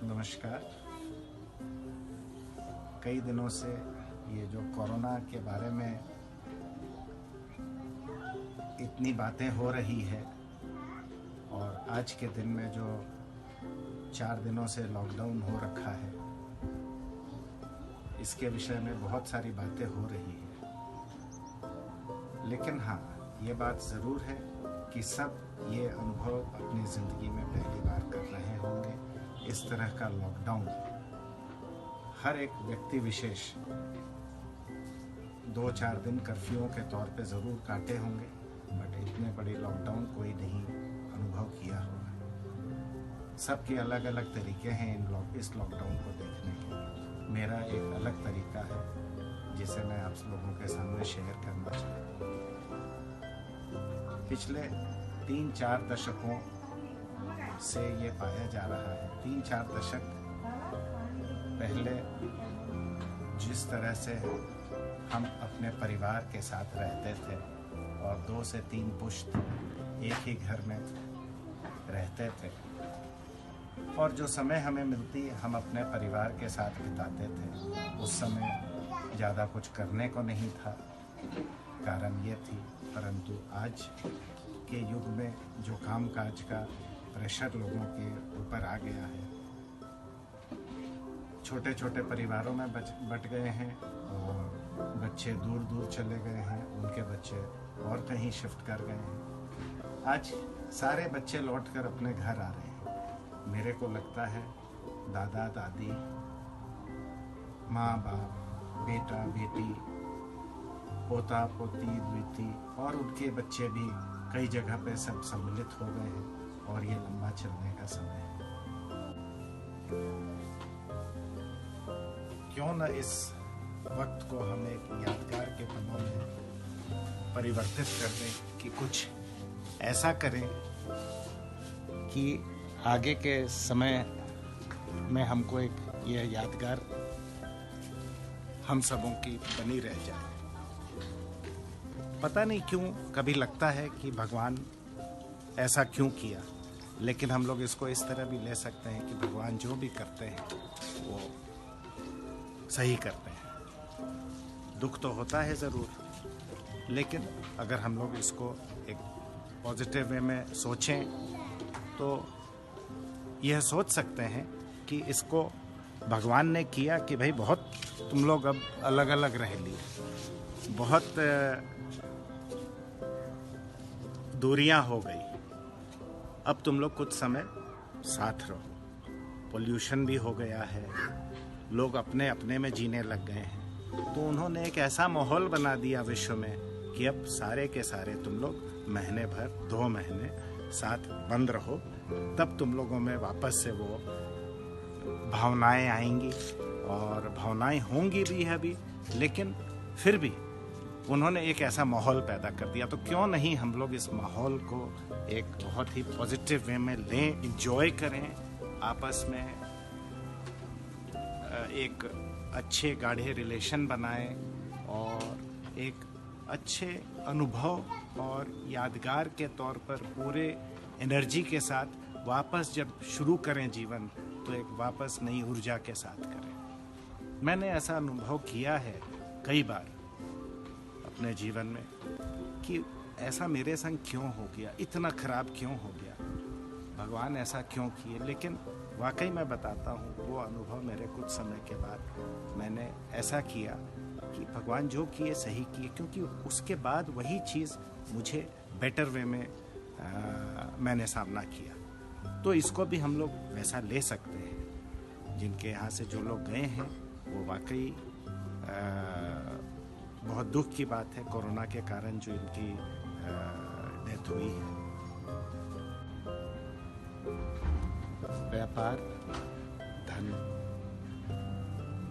नमस्कार। कई दिनों से ये जो कोरोना के बारे में इतनी बातें हो रही है और आज के दिन में जो 4 दिनों से लॉकडाउन हो रखा है, इसके विषय में बहुत सारी बातें हो रही है। लेकिन हाँ, ये बात ज़रूर है कि सब ये अनुभव अपनी ज़िंदगी में पहली बार कर रहे होंगे। इस तरह का लॉकडाउन हर एक व्यक्ति विशेष 2-4 दिन कर्फ्यूओं के तौर पे ज़रूर काटे होंगे, बट इतने बड़े लॉकडाउन कोई नहीं अनुभव किया होगा। सबके अलग अलग तरीके हैं इस लॉकडाउन को देखने के। मेरा एक अलग तरीका है जिसे मैं आप लोगों के सामने शेयर करना चाहता हूँ। पिछले 3-4 दशकों से ये पाया जा रहा है, 3-4 दशक पहले जिस तरह से हम अपने परिवार के साथ रहते थे और 2 से 3 पुश्त एक ही घर में रहते थे और जो समय हमें मिलती हम अपने परिवार के साथ बिताते थे, उस समय ज़्यादा कुछ करने को नहीं था, कारण ये थी। परंतु आज के युग में जो कामकाज का प्रेशर लोगों के ऊपर आ गया है, छोटे छोटे परिवारों में बट गए हैं और बच्चे दूर दूर चले गए हैं, उनके बच्चे और कहीं शिफ्ट कर गए हैं। आज सारे बच्चे लौटकर अपने घर आ रहे हैं। मेरे को लगता है दादा दादी, माँ बाप, बेटा बेटी, पोता पोती, द्विती और उनके बच्चे भी कई जगह पे सब सम्मिलित हो गए हैं और ये लंबा चलने का समय है। क्यों न इस वक्त को हम एक यादगार के पन्नों में परिवर्तित कर दें कि कुछ ऐसा करें कि आगे के समय में हमको एक यह यादगार हम सबों की बनी रह जाए। पता नहीं क्यों कभी लगता है कि भगवान ऐसा क्यों किया, लेकिन हम लोग इसको इस तरह भी ले सकते हैं कि भगवान जो भी करते हैं वो सही करते हैं। दुख तो होता है ज़रूर, लेकिन अगर हम लोग इसको एक पॉजिटिव वे में सोचें तो यह सोच सकते हैं कि इसको भगवान ने किया कि भाई बहुत तुम लोग अब अलग अलग रह लिए, बहुत दूरियां हो गई, अब तुम लोग कुछ समय साथ रहो। पोल्यूशन भी हो गया है, लोग अपने अपने में जीने लग गए हैं, तो उन्होंने एक ऐसा माहौल बना दिया विश्व में कि अब सारे के सारे तुम लोग महीने भर 2 महीने साथ बंद रहो, तब तुम लोगों में वापस से वो भावनाएं आएंगी और भावनाएं होंगी भी है भी, लेकिन फिर भी उन्होंने एक ऐसा माहौल पैदा कर दिया। तो क्यों नहीं हम लोग इस माहौल को एक बहुत ही पॉजिटिव वे में लें, इंजॉय करें, आपस में एक अच्छे गाढ़े रिलेशन बनाएं और एक अच्छे अनुभव और यादगार के तौर पर पूरे एनर्जी के साथ वापस जब शुरू करें जीवन, तो एक वापस नई ऊर्जा के साथ करें। मैंने ऐसा अनुभव किया है कई बार अपने जीवन में कि ऐसा मेरे संग क्यों हो गया, इतना खराब क्यों हो गया, भगवान ऐसा क्यों किए। लेकिन वाकई मैं बताता हूँ, वो अनुभव मेरे कुछ समय के बाद मैंने ऐसा किया कि भगवान जो किए सही किए, क्योंकि उसके बाद वही चीज़ मुझे बेटर वे में मैंने सामना किया। तो इसको भी हम लोग वैसा ले सकते हैं। जिनके यहाँ से जो लोग गए हैं वो वाकई बहुत दुख की बात है, कोरोना के कारण जो इनकी डेथ हुई है। व्यापार, धन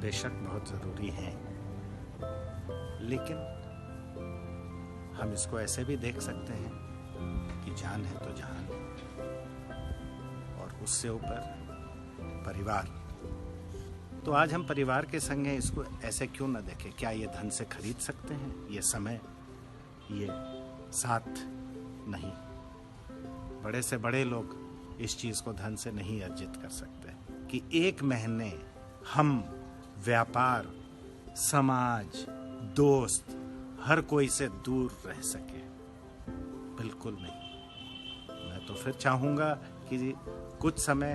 बेशक बहुत ज़रूरी है, लेकिन हम इसको ऐसे भी देख सकते हैं कि जान है तो जहान, और उससे ऊपर परिवार। तो आज हम परिवार के संग हैं, इसको ऐसे क्यों ना देखें। क्या ये धन से खरीद सकते हैं? ये समय, ये साथ नहीं। बड़े से बड़े लोग इस चीज़ को धन से नहीं अर्जित कर सकते। कि 1 महीने हम व्यापार, समाज, दोस्त हर कोई से दूर रह सके? बिल्कुल नहीं। मैं तो फिर चाहूँगा कि कुछ समय,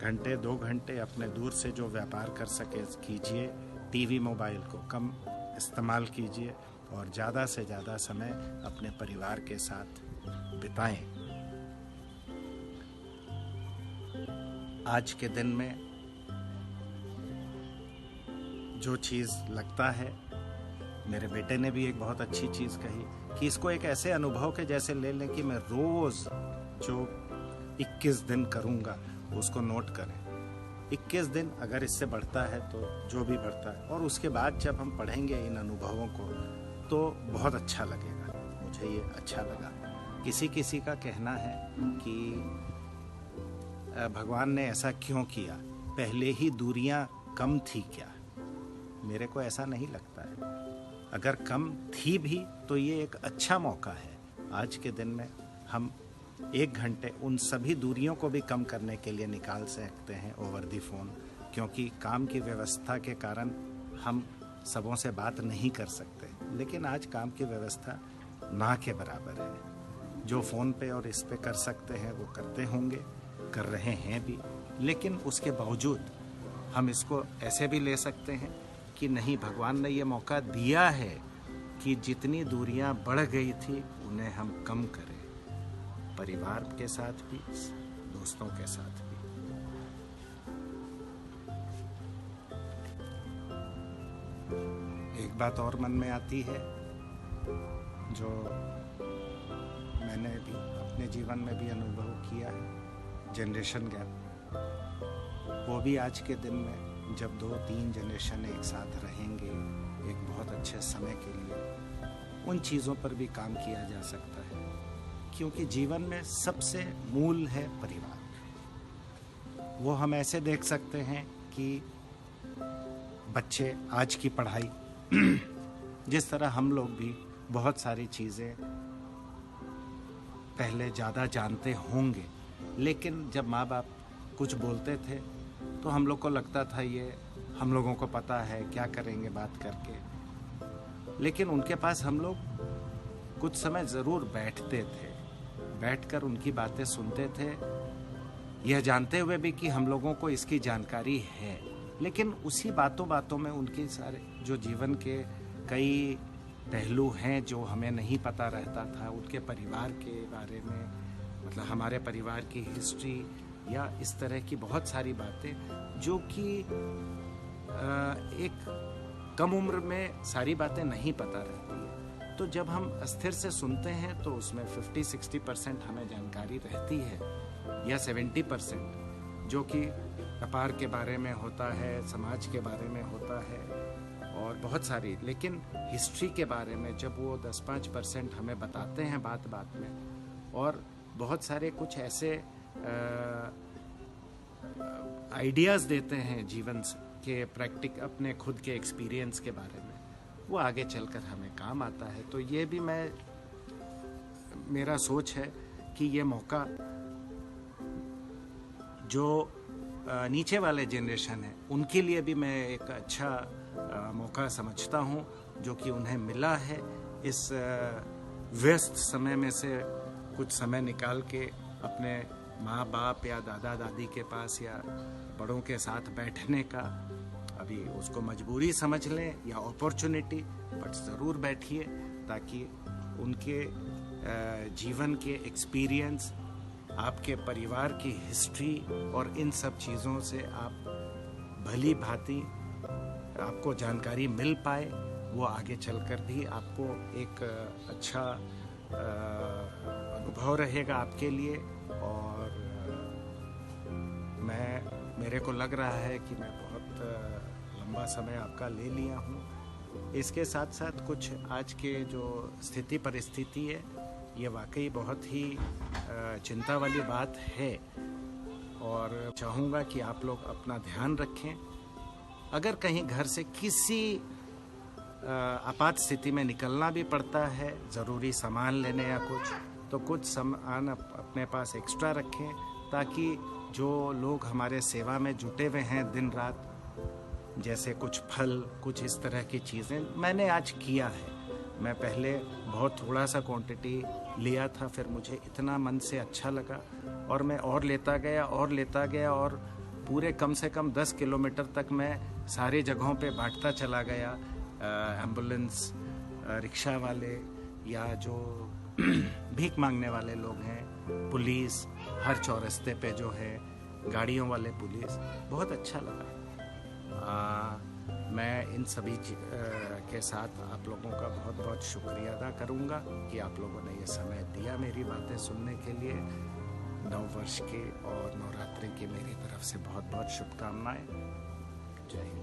घंटे 2 घंटे अपने दूर से जो व्यापार कर सके कीजिए, टीवी मोबाइल को कम इस्तेमाल कीजिए और ज़्यादा से ज़्यादा समय अपने परिवार के साथ बिताएं। आज के दिन में जो चीज़ लगता है, मेरे बेटे ने भी एक बहुत अच्छी चीज़ कही कि इसको एक ऐसे अनुभव के जैसे ले लें कि मैं रोज़ जो 21 दिन करूँगा उसको नोट करें। 21 दिन अगर इससे बढ़ता है तो जो भी बढ़ता है, और उसके बाद जब हम पढ़ेंगे इन अनुभवों को तो बहुत अच्छा लगेगा। मुझे ये अच्छा लगा। किसी किसी का कहना है कि भगवान ने ऐसा क्यों किया, पहले ही दूरियां कम थी क्या? मेरे को ऐसा नहीं लगता है। अगर कम थी भी तो ये एक अच्छा मौका है। आज के दिन में हम 1 घंटे उन सभी दूरियों को भी कम करने के लिए निकाल सकते हैं ओवर दी फोन, क्योंकि काम की व्यवस्था के कारण हम सबों से बात नहीं कर सकते। लेकिन आज काम की व्यवस्था ना के बराबर है। जो फ़ोन पे और इस पे कर सकते हैं वो करते होंगे, कर रहे हैं भी। लेकिन उसके बावजूद हम इसको ऐसे भी ले सकते हैं कि नहीं, भगवान ने ये मौका दिया है कि जितनी दूरियां बढ़ गई थी उन्हें हम कम करें, परिवार के साथ भी, दोस्तों के साथ भी। एक बात और मन में आती है जो मैंने भी अपने जीवन में भी अनुभव किया है, जनरेशन गैप। वो भी आज के दिन में जब 2-3 जनरेशन एक साथ रहेंगे एक बहुत अच्छे समय के लिए, उन चीज़ों पर भी काम किया जा सकता है, क्योंकि जीवन में सबसे मूल है परिवार। वो हम ऐसे देख सकते हैं कि बच्चे आज की पढ़ाई जिस तरह हम लोग भी बहुत सारी चीज़ें पहले ज़्यादा जानते होंगे, लेकिन जब माँ बाप कुछ बोलते थे तो हम लोग को लगता था ये हम लोगों को पता है, क्या करेंगे बात करके। लेकिन उनके पास हम लोग कुछ समय ज़रूर बैठते थे, बैठकर उनकी बातें सुनते थे, यह जानते हुए भी कि हम लोगों को इसकी जानकारी है। लेकिन उसी बातों बातों में उनके सारे जो जीवन के कई पहलू हैं जो हमें नहीं पता रहता था, उनके परिवार के बारे में, मतलब हमारे परिवार की हिस्ट्री या इस तरह की बहुत सारी बातें जो कि एक कम उम्र में सारी बातें नहीं पता रहती है। तो जब हम अस्थिर से सुनते हैं तो उसमें 50-60% हमें जानकारी रहती है, या 70% जो कि व्यापार के बारे में होता है, समाज के बारे में होता है और बहुत सारी। लेकिन हिस्ट्री के बारे में जब वो 10-5% हमें बताते हैं बात बात में, और बहुत सारे कुछ ऐसे आइडियाज़ देते हैं जीवन के प्रैक्टिक अपने खुद के एक्सपीरियंस के बारे में, वो आगे चलकर हमें काम आता है। तो ये भी मेरा सोच है कि ये मौका जो नीचे वाले जनरेशन है उनके लिए भी मैं एक अच्छा मौका समझता हूँ, जो कि उन्हें मिला है इस व्यस्त समय में से कुछ समय निकाल के अपने माँ बाप या दादा दादी के पास या बड़ों के साथ बैठने का। अभी उसको मजबूरी समझ लें या अपॉर्चुनिटी, बट ज़रूर बैठिए ताकि उनके जीवन के एक्सपीरियंस, आपके परिवार की हिस्ट्री और इन सब चीज़ों से आप भली भांति आपको जानकारी मिल पाए। वो आगे चलकर भी आपको एक अच्छा अनुभव रहेगा आपके लिए। और मेरे को लग रहा है कि मैं बहुत लंबा समय आपका ले लिया हूँ। इसके साथ साथ कुछ आज के जो स्थिति परिस्थिति है, ये वाकई बहुत ही चिंता वाली बात है, और चाहूँगा कि आप लोग अपना ध्यान रखें। अगर कहीं घर से किसी आपात स्थिति में निकलना भी पड़ता है, ज़रूरी सामान लेने या कुछ, तो कुछ सामान अपने पास एक्स्ट्रा रखें ताकि जो लोग हमारे सेवा में जुटे हुए हैं दिन रात, जैसे कुछ फल, कुछ इस तरह की चीज़ें मैंने आज किया है। मैं पहले बहुत थोड़ा सा क्वांटिटी लिया था, फिर मुझे इतना मन से अच्छा लगा और मैं और लेता गया और पूरे कम से कम 10 किलोमीटर तक मैं सारी जगहों पे बांटता चला गया। एम्बुलेंस, रिक्शा वाले या जो भीख मांगने वाले लोग हैं, पुलिस, हर चौरस्ते पे जो है गाड़ियों वाले पुलिस, बहुत अच्छा लगा। मैं इन सभी के साथ आप लोगों का बहुत बहुत शुक्रिया अदा करूंगा कि आप लोगों ने ये समय दिया मेरी बातें सुनने के लिए। नव वर्ष के और नवरात्रि की मेरी तरफ से बहुत बहुत शुभकामनाएं। जय हिंद।